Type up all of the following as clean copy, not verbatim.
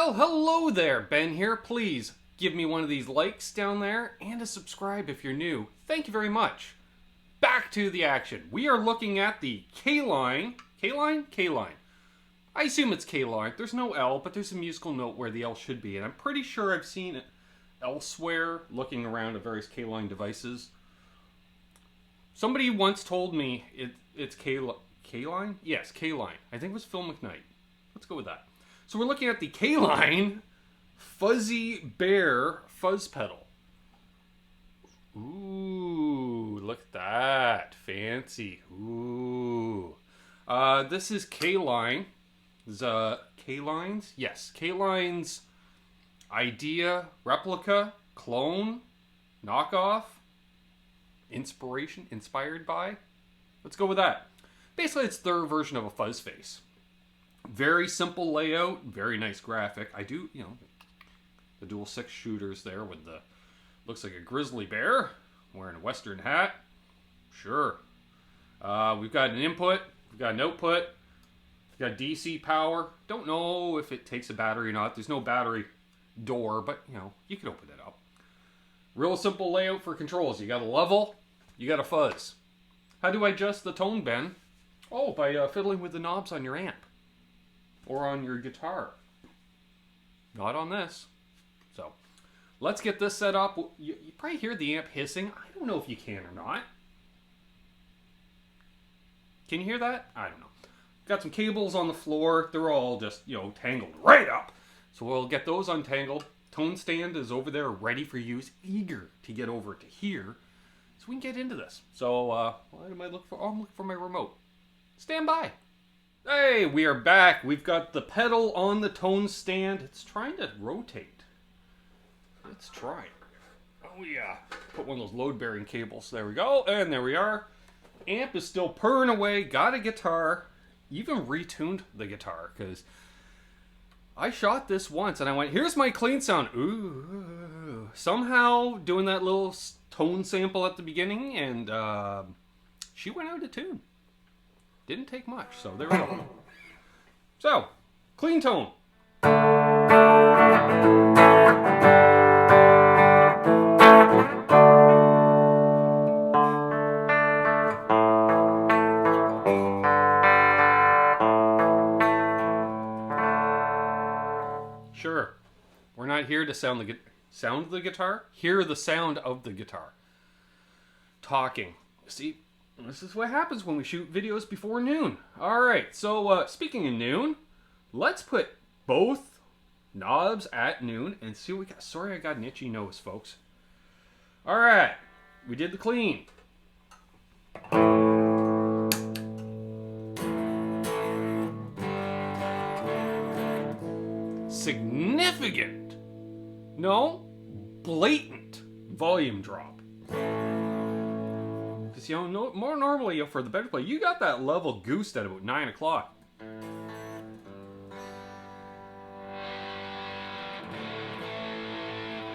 Well, hello there, Ben here. Please give me one of these likes down there and a subscribe if you're new. Thank you very much. Back to the action. We are looking at the Caline. Caline. I assume it's Caline. There's no L, but there's a musical note where the L should be, and I'm pretty sure I've seen it elsewhere looking around at various Caline devices. Somebody once told me it's Caline? Yes, Caline. I think it was Phil McKnight. Let's go with that. So we're looking at the Caline Fuzzy Bear Fuzz Pedal. Ooh, look at that. Fancy. Ooh. This is Caline. Caline's? Yes, Caline's idea, replica, clone, knockoff, inspired by. Let's go with that. Basically, it's their version of a fuzz face. Very simple layout, very nice graphic. I do, the dual 6 shooters there with the, looks like a grizzly bear wearing a western hat. Sure. We've got an input, we've got an output, we've got DC power. Don't know if it takes a battery or not. There's no battery door, but you can open it up. Real simple layout for controls. You got a level, you got a fuzz. How do I adjust the tone, Ben? Oh, by fiddling with the knobs on your amp. Or on your guitar. Not on this. So, let's get this set up. You probably hear the amp hissing. I don't know if you can or not. Can you hear that? I don't know. Got some cables on the floor. They're all just, tangled right up. So we'll get those untangled. Tone stand is over there ready for use. Eager to get over to here. So we can get into this. So, what am I looking for? Oh, I'm looking for my remote. Stand by. Hey, we are back. We've got the pedal on the tone stand. It's trying to rotate. Let's try. Oh yeah. Put one of those load-bearing cables. There we go. And there we are. Amp is still purring away. Got a guitar. Even retuned the guitar because I shot this once and I went, here's my clean sound. Ooh. Somehow doing that little tone sample at the beginning and she went out of tune. Didn't take much, so there we go. So, clean tone. Sure, we're not here to sound the guitar. Hear the sound of the guitar. Talking. See? This is what happens when we shoot videos before noon. Alright, so speaking of noon, let's put both knobs at noon and see what we got. Sorry I got an itchy nose, folks. Alright, we did the clean. Significant, no, blatant volume drop. More normally for the better play, you got that level goosed at about 9 o'clock.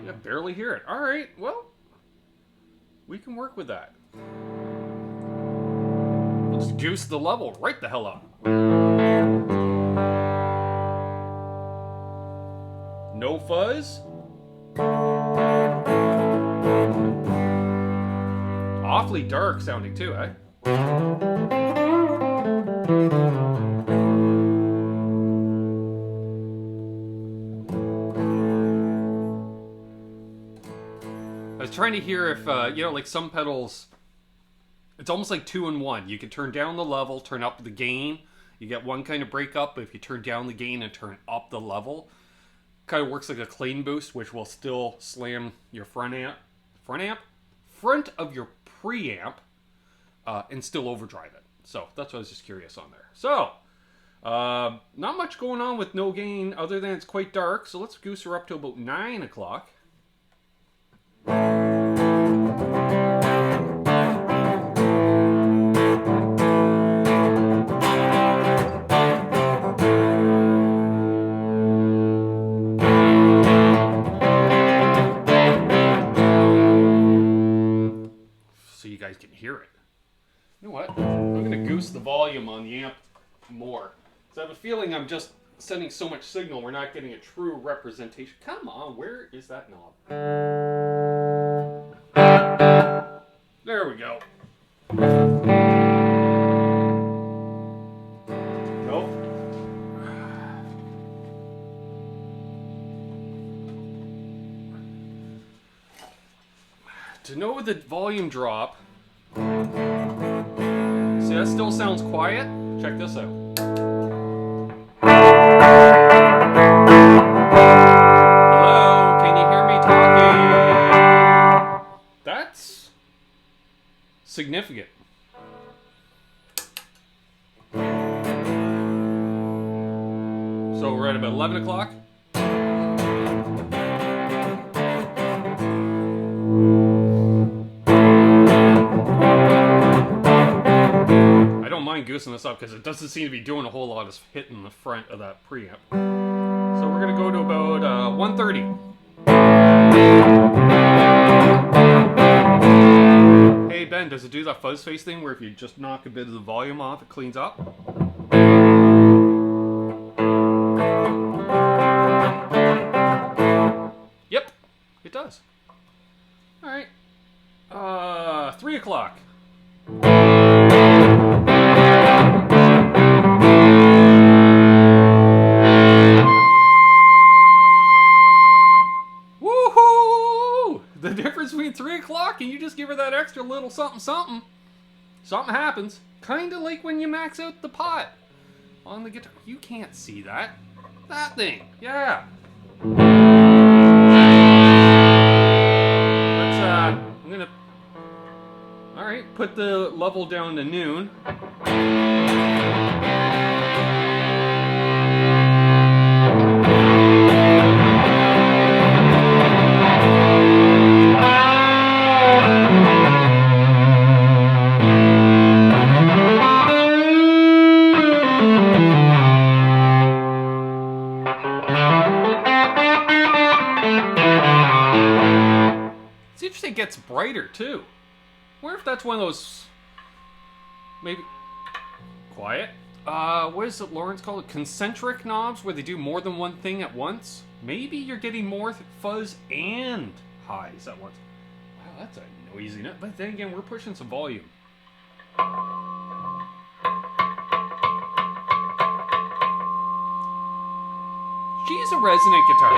You barely hear it. Alright, well, we can work with that. Let's goose the level right the hell up. No fuzz. Awfully dark sounding too, eh? I was trying to hear if, like some pedals, it's almost like 2 in 1. You can turn down the level, turn up the gain. You get one kind of breakup, but if you turn down the gain and turn up the level, kind of works like a clean boost, which will still slam your front of your preamp and still overdrive it. So that's what I was just curious on there. So not much going on with no gain other than it's quite dark. So let's goose her up to about 9 o'clock. Can hear it. You know what? I'm going to goose the volume on the amp more. So I have a feeling I'm just sending so much signal, we're not getting a true representation. Come on, where is that knob? There we go. Nope. To know the volume drop, see, that still sounds quiet? Check this out. Hello, can you hear me talking? That's significant. So we're at about 11 o'clock. Goosing this up because it doesn't seem to be doing a whole lot of hitting the front of that preamp. So we're gonna go to about 130. Hey Ben, does it do that fuzz face thing where if you just knock a bit of the volume off, it cleans up? Yep, it does. All right. 3 o'clock. The difference between 3 o'clock and you just give her that extra little something something. Something happens. Kind of like when you max out the pot on the guitar. You can't see that. That thing. Yeah. Let's, I'm gonna... Alright, put the level down to noon. It gets brighter too. I wonder if that's one of those, maybe quiet. What is it Lawrence called it? Concentric knobs where they do more than one thing at once. Maybe you're getting more fuzz and highs at once. Wow, that's a noisy note. But then again, we're pushing some volume. She's a resonant guitar.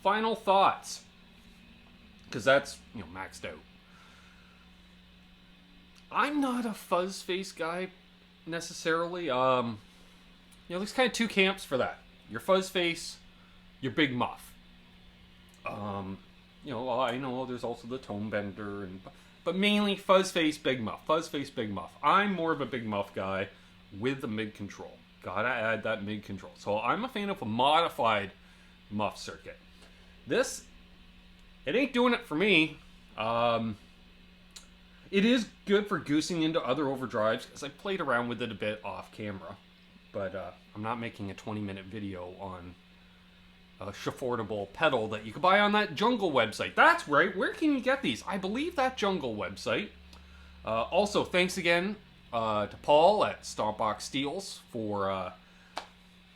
Final thoughts, because that's, you know, maxed out. I'm not a fuzz face guy necessarily. You know, there's kind of two camps for that. Your fuzz face, your big muff. You know, I know there's also the tone bender, but mainly fuzz face, big muff. Fuzz face, big muff. I'm more of a big muff guy with the mid control. Gotta add that mid control. So I'm a fan of a modified muff circuit. This, it ain't doing it for me. It is good for goosing into other overdrives because I played around with it a bit off camera, but I'm not making a 20-minute video on a affordable pedal that you can buy on that Jungle website. That's right. Where can you get these? I believe that Jungle website. Also, thanks again to Paul at Stomp Box Steals for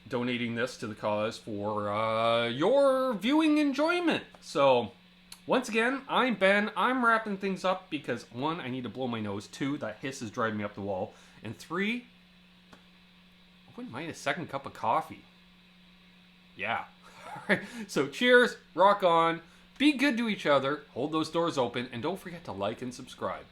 donating this to the cause for your viewing enjoyment. So, once again, I'm Ben. I'm wrapping things up because 1, I need to blow my nose. 2, that hiss is driving me up the wall. And 3, I wouldn't mind a second cup of coffee. Yeah. Alright, so cheers, rock on, be good to each other, hold those doors open, and don't forget to like and subscribe.